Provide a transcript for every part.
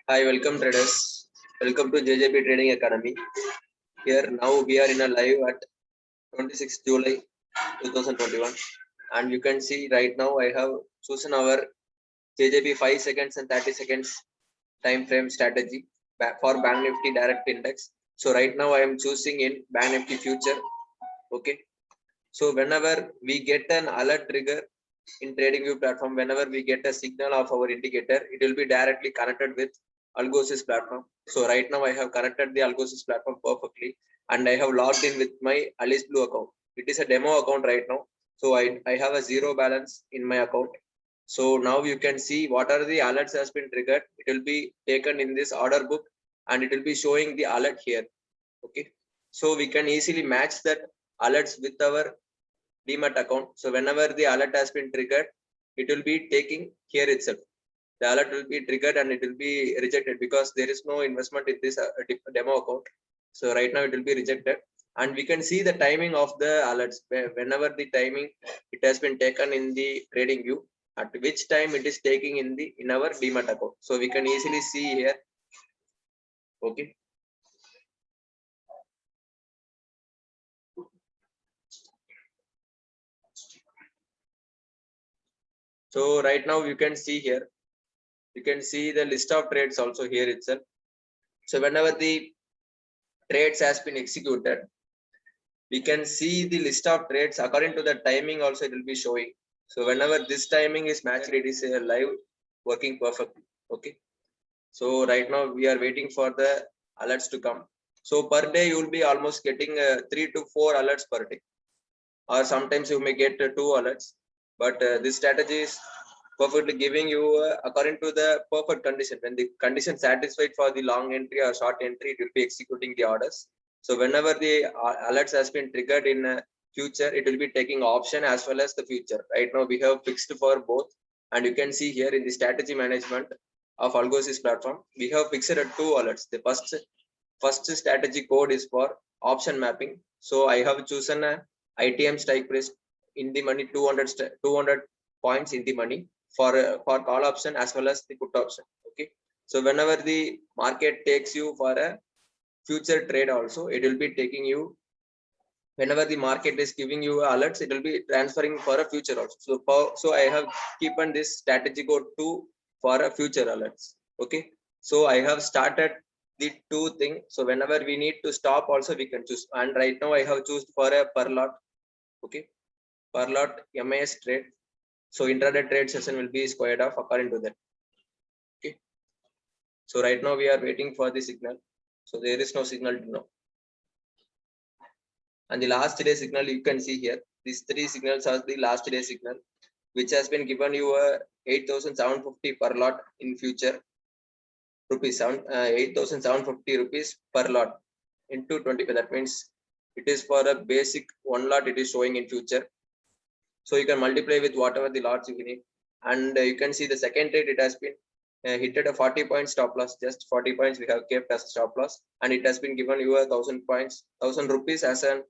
Hi, welcome traders. Welcome to JJP Trading Academy. Here now we are in a live at 26 July 2021, and you can see right now I have chosen our JJP 5 seconds and 30 seconds time frame strategy for Bank Nifty Direct Index. So right now I am choosing in Bank Nifty Future. Okay. So whenever we get an alert trigger in TradingView platform, whenever we get a signal of our indicator, it will be directly connected with Algosys platform. So right now I have connected the Algosys platform perfectly, and I have logged in with my Alice Blue account. It is a demo account right now. So I have a zero balance in my account. So now you can see what are the alerts has been triggered. It will be taken in this order book and it will be showing the alert here. Okay. So we can easily match that alerts with our Demat account. So whenever the alert has been triggered, it will be taking here itself. The alert will be triggered and it will be rejected because there is no investment in this demo account. So right now it will be rejected, and we can see the timing of the alerts. Whenever the timing it has been taken in the trading view, at which time it is taking in our Demat account. So we can easily see here. Okay. So right now you can see here. You can see the list of trades also here itself. So whenever the trades has been executed, we can see the list of trades according to the timing also it will be showing. So whenever this timing is matched, it is live working perfectly. Okay. So right now we are waiting for the alerts to come. So per day you will be almost getting 3 to 4 alerts per day, or sometimes you may get 2 alerts. But this strategy is perfectly giving you according to the perfect condition. When the condition satisfied for the long entry or short entry, it will be executing the orders. So whenever the alerts has been triggered in future, it will be taking option as well as the future. Right now we have fixed for both, and you can see here in the strategy management of Algosys platform, we have fixed at 2 alerts. The first strategy code is for option mapping. So I have chosen a ITM strike price in the money 200 points in the money for call option as well as the put option. Okay. So whenever the market takes you for a future trade also, it will be taking you, whenever the market is giving you alerts, it will be transferring for a future also. So I have kept this strategy code 2 for a future alerts. Okay. So I have started the 2 thing. So whenever we need to stop also we can choose. And right now I have chosen for a per lot. Okay. Per lot MAS trade. So intraday trade session will be squared off according to that. Okay. So right now we are waiting for the signal. So there is no signal to know. And the last day signal you can see here. These 3 signals are the last day signal, which has been given you 8,750 per lot in future rupees, 8,750 rupees per lot into 25. That means it is for a basic 1 lot it is showing in future. So you can multiply with whatever the lots you need, and you can see the second trade it has been hit at a 40 point stop loss. Just 40 points we have kept as a stop loss, and it has been given you 1,000 points, 1,000 rupees as a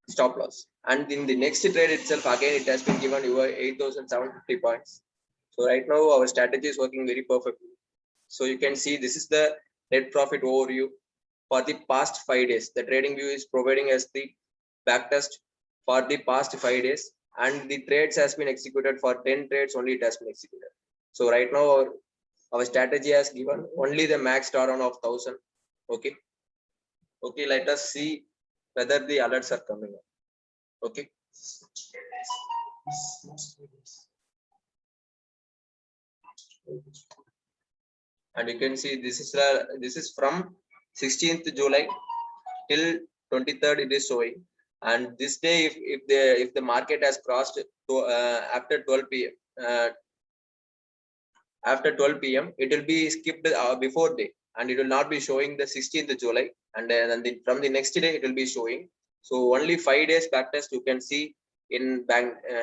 stop loss. And in the next trade itself again it has been given you 8,750 points. So right now our strategy is working very perfectly. So you can see this is the net profit overview for the past 5 days. The trading view is providing us the backtest for the past 5 days, and the trades has been executed for 10 trades only it has been executed. So right now our strategy has given only the max drawdown of 1,000. Okay. Okay, let us see whether the alerts are coming up. Okay. And you can see this is from 16th July till 23rd it is showing. And this day if the market has crossed to after 12 p.m. After 12 p.m. it will be skipped before day, and it will not be showing the 16th July, and then from the next day it will be showing. So only 5 days backtest you can see in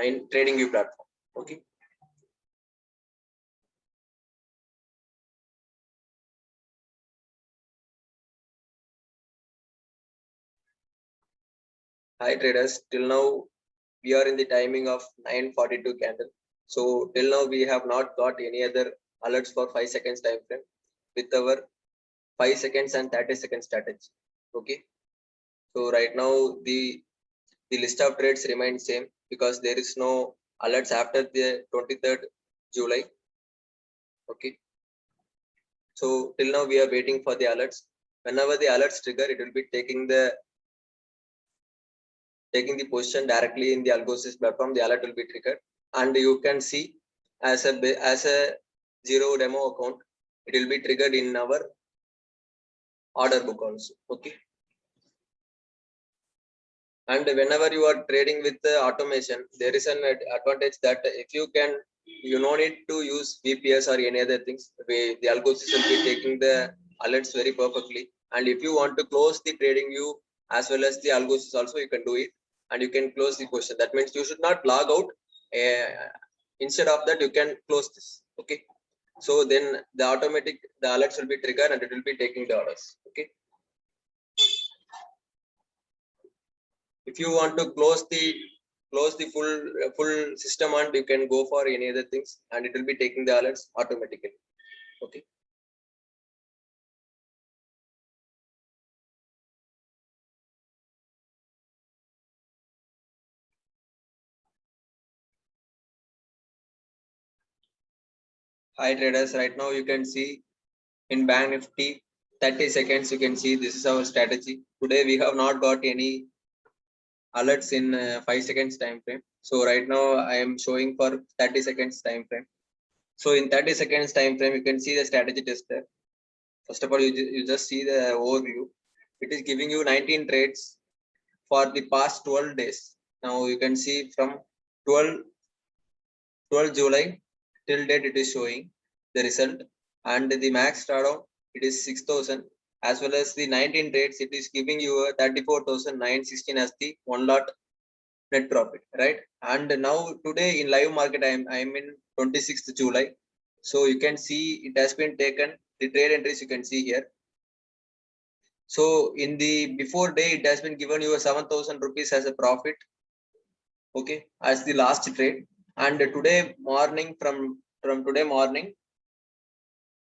in TradingView platform. Okay. Hi traders, till now we are in the timing of 9:42 candle. So till now we have not got any other alerts for 5 seconds time frame. with our 5 seconds and 30 seconds strategy. Okay. So right now the list of trades remains same because there is no alerts after the 23rd July. Okay. So till now we are waiting for the alerts. Whenever the alerts trigger, it will be taking the position directly in the Algosys platform. The alert will be triggered, and you can see as a zero demo account, it will be triggered in our order book also. Okay. And whenever you are trading with the automation, there is an advantage that if you can, you no need to use VPS or any other things. The Algosys will be taking the alerts very perfectly. And if you want to close the trading view as well as the Algosys also, you can do it, and you can close the position. That means you should not log out. Instead of that, you can close this. Okay. So then the alerts will be triggered and it will be taking the orders. Okay. If you want to close the full system, and you can go for any other things, and it will be taking the alerts automatically. Okay. Hi traders, right now you can see in Bank Nifty 30 seconds, you can see this is our strategy. Today we have not got any alerts in 5 seconds time frame. So right now I am showing for 30 seconds time frame. So in 30 seconds time frame, you can see the strategy tester. First of all, you just see the overview. It is giving you 19 trades for the past 12 days. Now you can see from 12 July till date, it is showing the result, and the max drawdown, it is 6,000, as well as the 19 trades, it is giving you a 34,916 as the one lot net profit, right? And now today in live market, I'm in 26th July. So you can see it has been taken, the trade entries you can see here. So in the before day, it has been given you a 7,000 rupees as a profit. Okay, as the last trade. And today morning, from today morning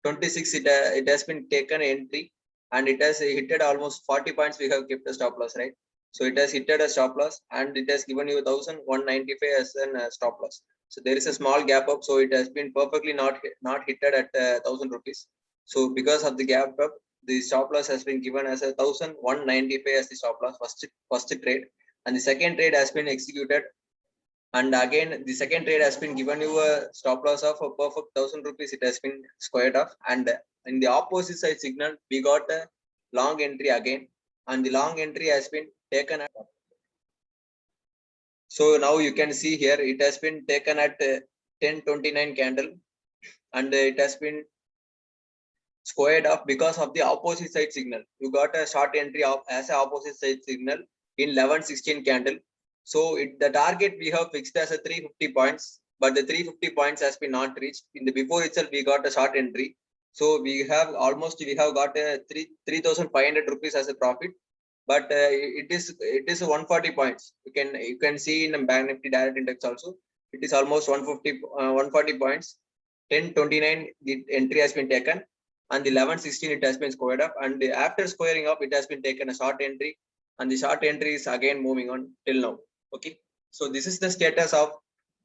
26, it has been taken entry, and it has hit almost 40 points. We have kept a stop loss, right? So it has hit a stop loss, and it has given you 1,195 as a stop loss. So there is a small gap up, so it has been perfectly not hit at 1,000 rupees. So because of the gap up, the stop loss has been given as a 1,195 as the stop loss first trade, and the second trade has been executed. And again, the second trade has been given you a stop loss of a perfect 1,000 rupees. It has been squared off, and in the opposite side signal, we got a long entry again, and the long entry has been taken at. So now you can see here, it has been taken at 10:29 candle, and it has been squared off because of the opposite side signal. You got a short entry of as a opposite side signal in 11:16 candle. So the target we have fixed as a 350 points, but the 350 points has been not reached. In the before itself, we got a short entry. So we have got a 3,500 rupees as a profit, but it is 140 points. You can see in Bank Nifty Direct Index also. It is almost 140 points. 10:29 the entry has been taken, and the 11:16 it has been squared up, and after squaring up, it has been taken a short entry, and the short entry is again moving on till now. Okay, so this is the status of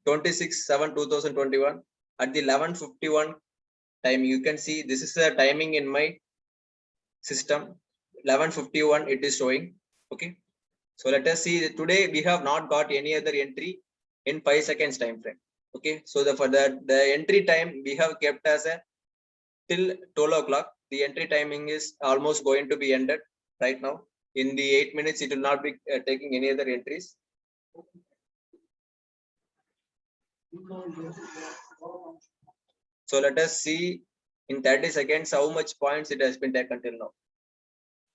26/7/2021 at the 11:51 time. You can see this is the timing in my system. 11:51 it is showing. Okay, so let us see. Today we have not got any other entry in 5 seconds time frame. Okay, so for the entry time we have kept as a till 12 o'clock. The entry timing is almost going to be ended right now. In the 8 minutes, it will not be taking any other entries. So let us see in 30 seconds how much points it has been taken till now.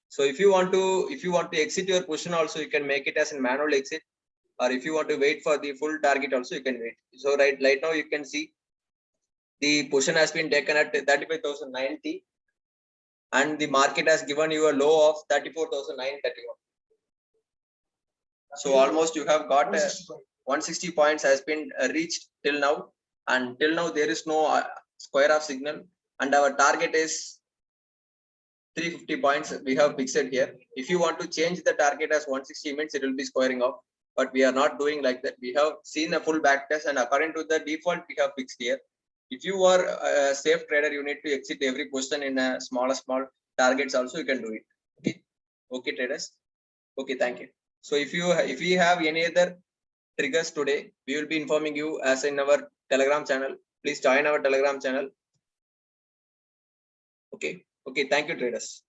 So if you want to exit your position also, you can make it as a manual exit, or if you want to wait for the full target also, you can wait. So right now you can see the position has been taken at 35,090, and the market has given you a low of 34,931. So almost you have got 160 points has been reached till now, and till now there is no square off signal, and our target is 350 points we have fixed here. If you want to change the target as 160 means it will be squaring off, but we are not doing like that. We have seen a full back test, and according to the default we have fixed here. If you are a safe trader, you need to exit every position in a small targets also, you can do it. Okay, okay traders. Okay, thank you. So if we have any other triggers today, we will be informing you as in our Telegram channel. Please join our Telegram channel. Okay, thank you traders.